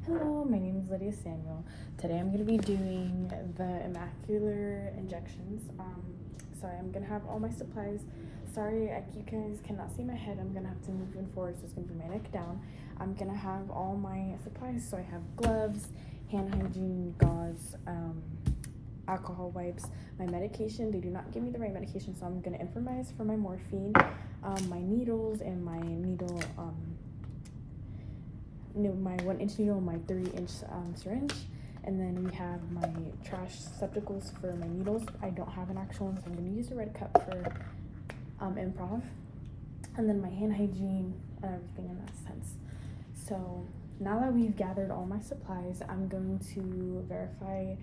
Hello, my name is Lydia Samuel. Today I'm going to be doing the immacular injections. Sorry, I'm going to have all my supplies. Sorry, you guys cannot see my head. I'm going to have to move in forward, so it's going to be my neck down. I'm going to have all my supplies. So I have gloves, hand hygiene, gauze, alcohol wipes, my medication. They do not give me the right medication, so I'm going to improvise for my morphine, my needles, and my needle, my 1-inch needle, my 3-inch syringe, and then we have my trash receptacles for my needles. I don't have an actual one, so I'm going to use a red cup for improv, and then my hand hygiene and everything in that sense. So now that we've gathered all my supplies, I'm going to verify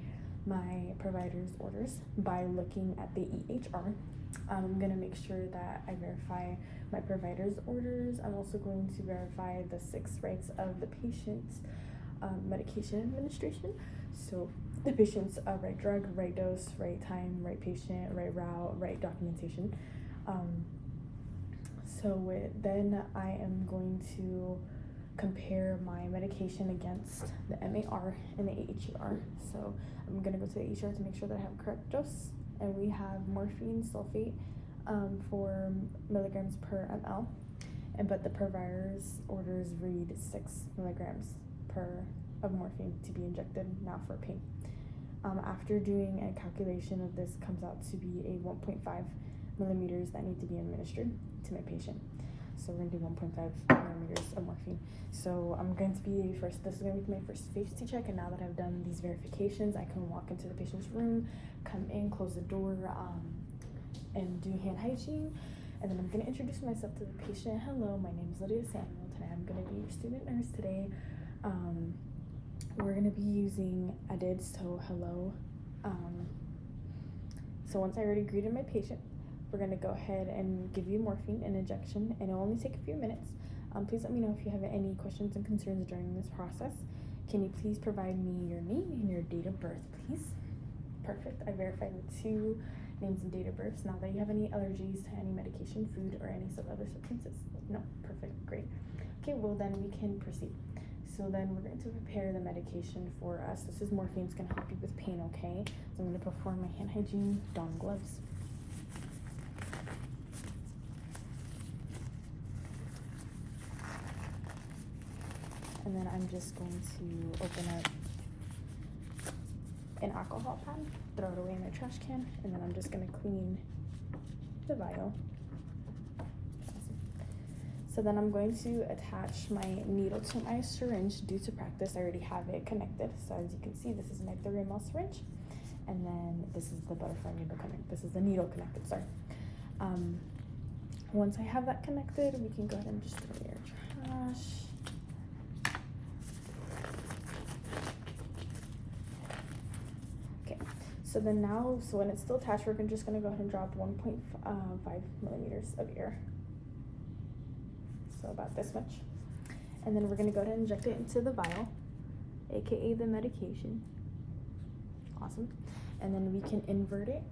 my provider's orders by looking at the EHR. I'm going to make sure that I verify my provider's orders. I'm also going to verify the 6 rights of the patient's medication administration. So the patient's right drug, right dose, right time, right patient, right route, right documentation. Then I am going to compare my medication against the MAR and the AHER. So I'm going to go to the AHER to make sure that I have correct dose. And we have morphine sulfate 4 milligrams per ml, but the provider's orders read 6 milligrams of morphine to be injected now for pain. After doing a calculation of this, comes out to be a 1.5 millimeters that need to be administered to my patient. So we're gonna do 1.5 millimeters of morphine. So I'm going to be this is gonna be my first safety check, and now that I've done these verifications, I can walk into the patient's room, come in, close the door, and do hand hygiene. And then I'm gonna introduce myself to the patient. Hello, my name is Lydia Samuel. Today I'm gonna be your student nurse today. We're gonna be using so hello. So once I already greeted my patient, we're going to go ahead and give you morphine and injection, and it'll only take a few minutes. Please let me know if you have any questions and concerns during this process. Can you please provide me your name and your date of birth, please? Perfect. I verified with 2 names and date of births. Now that you have any allergies to any medication, food, or any other substances? No. Perfect. Great. Okay, well then we can proceed. So then we're going to prepare the medication for us. This is morphine. It's going to help you with pain, okay? So I'm going to perform my hand hygiene, don gloves. And then I'm just going to open up an alcohol pad, throw it away in the trash can, and then I'm just going to clean the vial. Awesome. So then I'm going to attach my needle to my syringe. Due to practice, I already have it connected. So as you can see, this is my 3 ml syringe, and then this is the butterfly needle connected. This is the needle connected, sorry. Once I have that connected, we can go ahead and just throw your trash. So then now, when it's still attached, we're just going to go ahead and drop 1.5 millimeters of air. So about this much. And then we're going to go ahead and inject it into the vial, aka the medication. Awesome. And then we can invert it.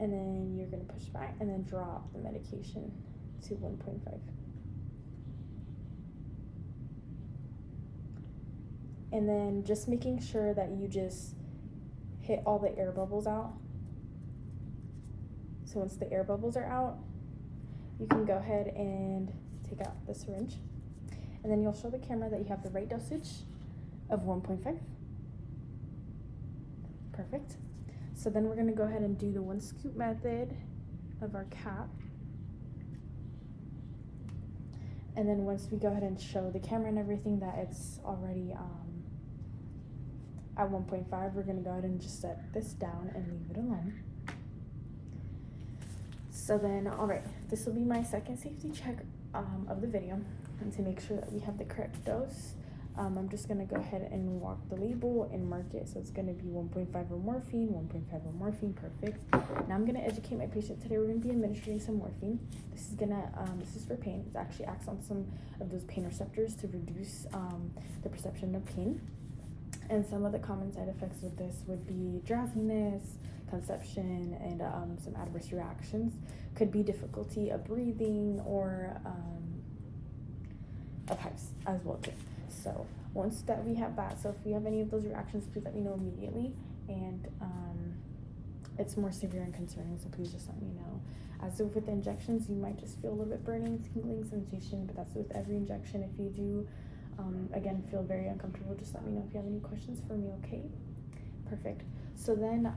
And then you're going to push back and then drop the medication to 1.5. And then just making sure that you just hit all the air bubbles out. So once the air bubbles are out, you can go ahead and take out the syringe. And then you'll show the camera that you have the right dosage of 1.5. Perfect. So then we're gonna go ahead and do the 1 scoop method of our cap. And then once we go ahead and show the camera and everything that it's already at 1.5, we're gonna go ahead and just set this down and leave it alone. So then, all right, this will be my second safety check of the video, and to make sure that we have the correct dose, I'm just gonna go ahead and walk the label and mark it. So it's gonna be 1.5 of morphine, 1.5 of morphine, perfect. Now I'm gonna educate my patient. Today we're gonna be administering some morphine. This is for pain. It actually acts on some of those pain receptors to reduce the perception of pain. And some of the common side effects with this would be drowsiness, conception, and some adverse reactions. Could be difficulty of breathing or of hives as well too. So once that we have that, so if we have any of those reactions, please let me know immediately. And it's more severe and concerning, so please just let me know. As with the injections, you might just feel a little bit burning, tingling sensation, but that's with every injection. If you do, again, feel very uncomfortable, just let me know if you have any questions for me, okay? Perfect. So then,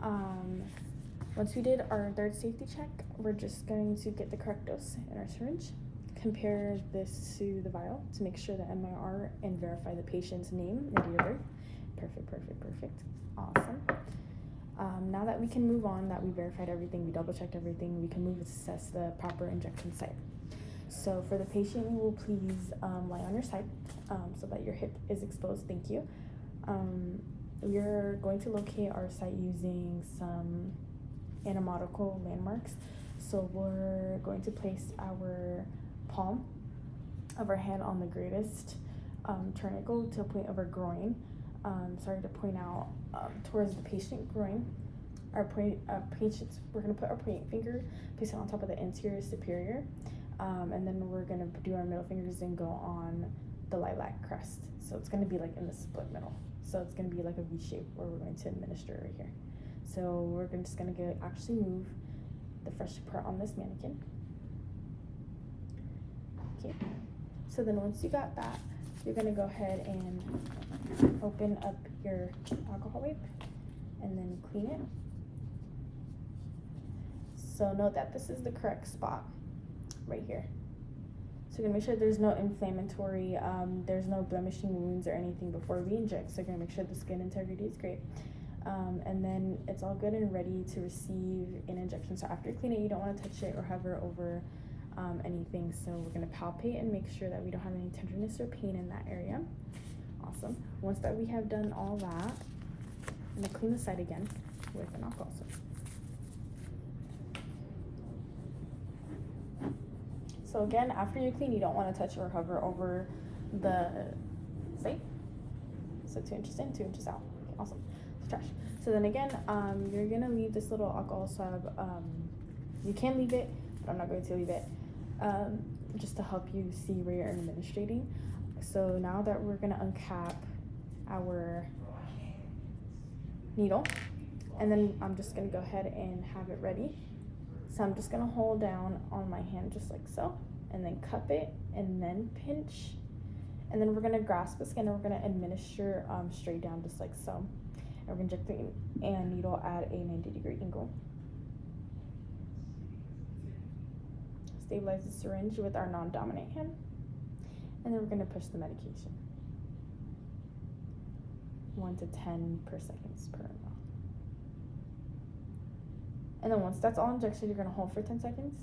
once we did our third safety check, we're just going to get the correct dose in our syringe, compare this to the vial to make sure the MIR and verify the patient's name and date of birth. Perfect. Awesome. Now that we can move on, that we verified everything, we double checked everything, we can move and assess the proper injection site. So for the patient, you will please lie on your side so that your hip is exposed. Thank you. We're going to locate our site using some anatomical landmarks. So we're going to place our palm of our hand on the greatest tourniquet to a point of our groin. To point out towards the patient groin. Our patients, we're going to put our pointing finger, place it on top of the anterior superior, and then we're going to do our middle fingers and go on the lilac crest. So it's going to be like in the split middle. So it's going to be like a V shape where we're going to administer right here. So we're just going to actually move the fresh part on this mannequin. Okay. So then once you got that, you're going to go ahead and open up your alcohol wipe and then clean it. So note that this is the correct spot right here. So you're gonna make sure there's no inflammatory, there's no blemishing wounds or anything before we inject. So you're gonna make sure the skin integrity is great. And then it's all good and ready to receive an injection. So after you clean it, you don't wanna touch it or hover over anything. So we're gonna palpate and make sure that we don't have any tenderness or pain in that area. Awesome. Once that we have done all that, I'm gonna clean the site again with an alcohol soap. So again, after you clean, you don't want to touch or hover over the site. So 2 inches in, 2 inches out. Okay, awesome. It's trash. So then again, you're gonna leave this little alcohol swab. You can leave it, but I'm not going to leave it, just to help you see where you're administrating. So now that we're gonna uncap our needle, and then I'm just gonna go ahead and have it ready. So I'm just gonna hold down on my hand just like so, and then cup it, and then pinch, and then we're gonna grasp the skin, and we're gonna administer straight down just like so. And we're gonna inject the needle at a 90-degree angle. Stabilize the syringe with our non-dominant hand, and then we're gonna push the medication. 1 to 10 per seconds per ml. And then once that's all injected, you're gonna hold for 10 seconds.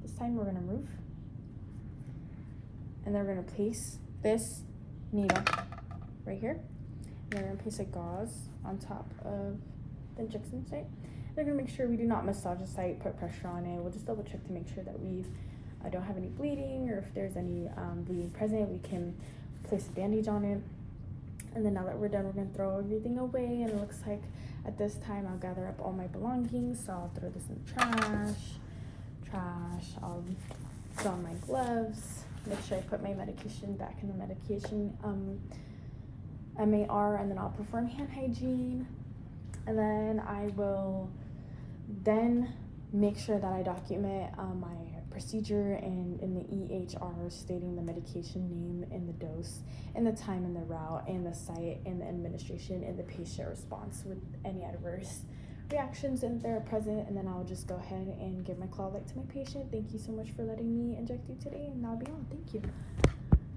This time we're gonna move. And then we're gonna place this needle right here. And then we're gonna place a gauze on top of the injection site. And we're gonna make sure we do not massage the site, put pressure on it. We'll just double check to make sure that we don't have any bleeding, or if there's any bleeding present, we can place a bandage on it. And then now that we're done, we're gonna throw everything away, and it looks like at this time I'll gather up all my belongings. So I'll throw this in the trash, I'll put on my gloves, make sure I put my medication back in the medication MAR, and then I'll perform hand hygiene. And then I will then make sure that I document my procedure and in the EHR, stating the medication name and the dose and the time and the route and the site and the administration and the patient response with any adverse reactions if they're present. And then I'll just go ahead and give my claw light to my patient. Thank you so much for letting me inject you today, and that'll be all. Thank you.